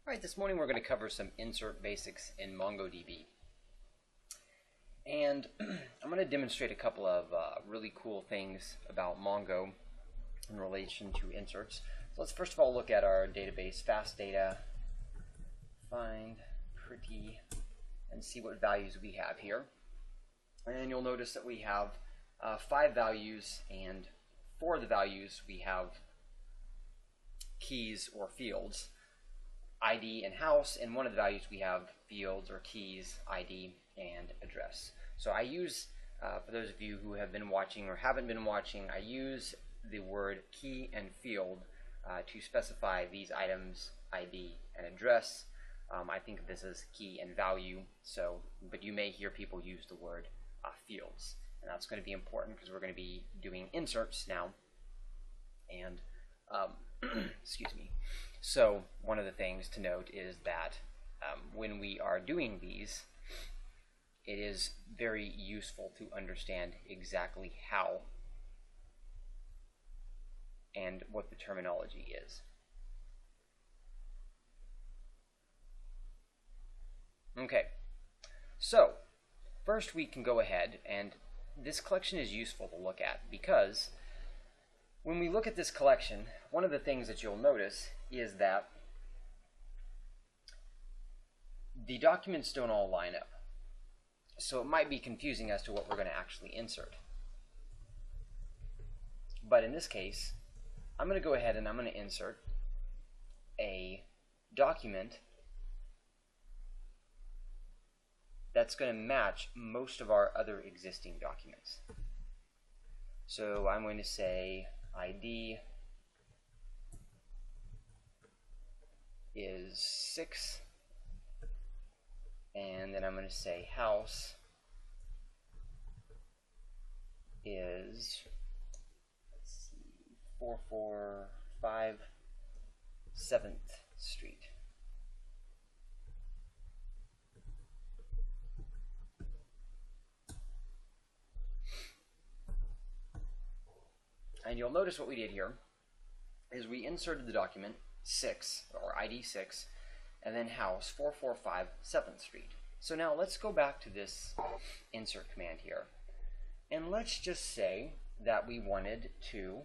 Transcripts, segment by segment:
Alright, this morning we're going to cover some insert basics in MongoDB. And I'm going to demonstrate a couple of really cool things about Mongo in relation to inserts. So let's first of all look at our database, fast data, find, pretty, and see what values we have here. And you'll notice that we have 5 values, and 4 of the values we have keys or fields, ID and house, and 1 of the values we have fields or keys, ID, and address. So I use, for those of you who have been watching or haven't been watching, I use the word key and field to specify these items, ID and address. I think of this as key and value, but you may hear people use the word fields. And that's going to be important because we're going to be doing inserts now. And excuse me. So one of the things to note is that when we are doing these, it is very useful to understand exactly how and what the terminology is. Okay, so first we can go ahead, and this collection is useful to look at because when we look at this collection, one of the things that you'll notice is that the documents don't all line up. So it might be confusing as to what we're going to actually insert. But in this case, I'm going to go ahead and I'm going to insert a document that's going to match most of our other existing documents. So I'm going to say ID is 6, and then I'm going to say house is, let's see, 445 7th Street. And you'll notice what we did here is we inserted the document 6, or ID 6, and then house 445 7th Street. So now let's go back to this insert command here. And let's just say that we wanted to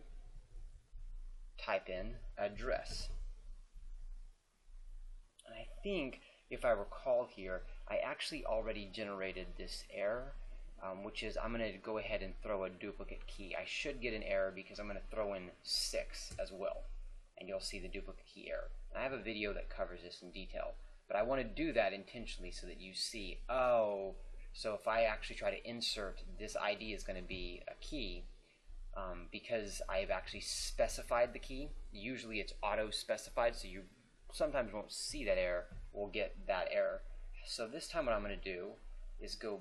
type in address. And I think, if I recall here, I actually already generated this error, which is I'm going to go ahead and throw a duplicate key. I should get an error because I'm going to throw in 6 as well. And you'll see the duplicate key error. I have a video that covers this in detail, but I want to do that intentionally so that you see, oh, so if I actually try to insert this ID is going to be a key, because I've actually specified the key. Usually it's auto-specified, so you sometimes won't see that error. We'll get that error. So this time what I'm going to do is go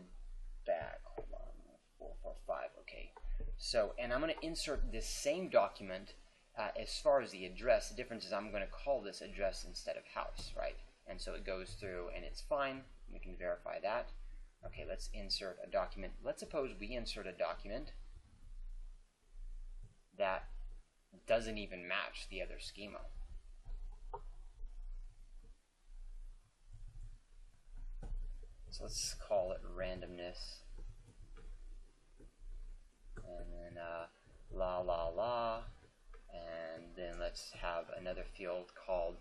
back. Hold on, 445. Okay. So, and I'm going to insert this same document. As far as the address, the difference is I'm going to call this address instead of house, right? And so it goes through and it's fine. We can verify that. Okay, let's insert a document. Let's suppose we insert a document that doesn't even match the other schema. So let's call it randomness. And then la la la. And then let's have another field called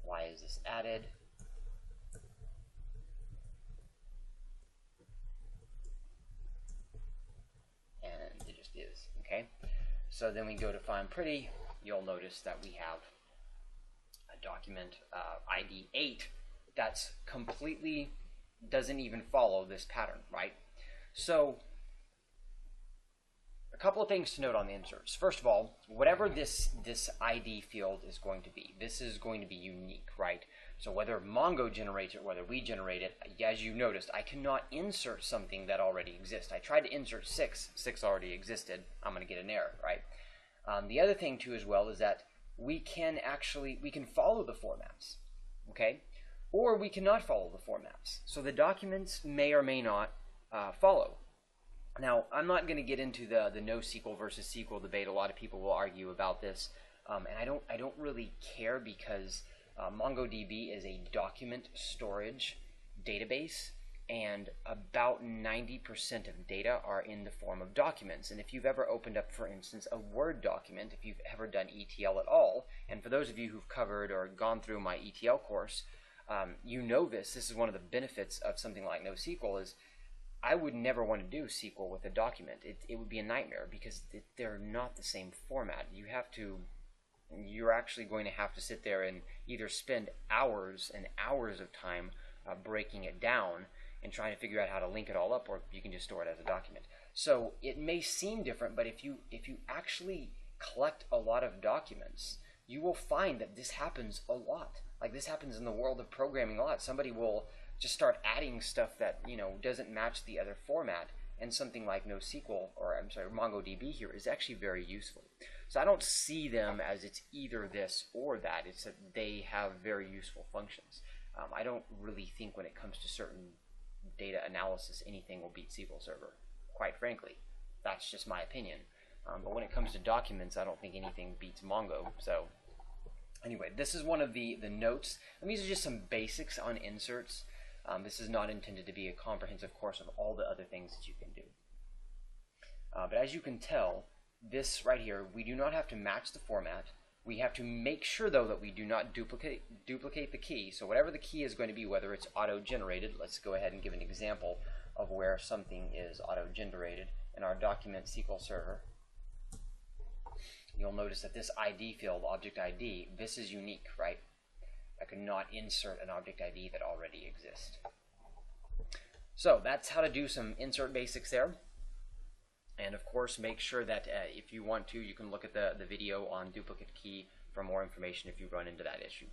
why is this added? And it just is, okay? So then we go to find pretty. You'll notice that we have a document ID 8 that's completely doesn't even follow this pattern, right? So a couple of things to note on the inserts. First of all, whatever this ID field is going to be, this is going to be unique, right? So whether Mongo generates it, whether we generate it, as you noticed, I cannot insert something that already exists. I tried to insert 6 already existed. I'm going to get an error, right? The other thing too as well is that we can follow the formats, okay? Or we cannot follow the formats. So the documents may or may not follow. Now, I'm not going to get into the NoSQL versus SQL debate. A lot of people will argue about this, and I don't really care because MongoDB is a document storage database, and about 90% of data are in the form of documents. And if you've ever opened up, for instance, a Word document, if you've ever done ETL at all, and for those of you who've covered or gone through my ETL course, you know this. This is one of the benefits of something like NoSQL is I would never want to do SQL with a document. It would be a nightmare because they're not the same format. You're actually going to have to sit there and either spend hours and hours of time breaking it down and trying to figure out how to link it all up, or you can just store it as a document. So it may seem different, but if you actually collect a lot of documents, you will find that this happens a lot. Like, this happens in the world of programming a lot. Somebody will just start adding stuff that doesn't match the other format, and something like NoSQL, or I'm sorry, MongoDB here is actually very useful. So I don't see them as it's either this or that. It's that they have very useful functions. I don't really think when it comes to certain data analysis anything will beat SQL Server, quite frankly. That's just my opinion. But when it comes to documents, I don't think anything beats Mongo. So anyway, this is one of the notes. And these are just some basics on inserts. This is not intended to be a comprehensive course of all the other things that you can do. But as you can tell, this right here, we do not have to match the format. We have to make sure, though, that we do not duplicate the key. So whatever the key is going to be, whether it's auto-generated, let's go ahead and give an example of where something is auto-generated in our document SQL Server. You'll notice that this ID field, object ID, this is unique, right? I could not insert an object ID that already exists. So that's how to do some insert basics there. And of course, make sure that if you want to, you can look at the video on duplicate key for more information if you run into that issue.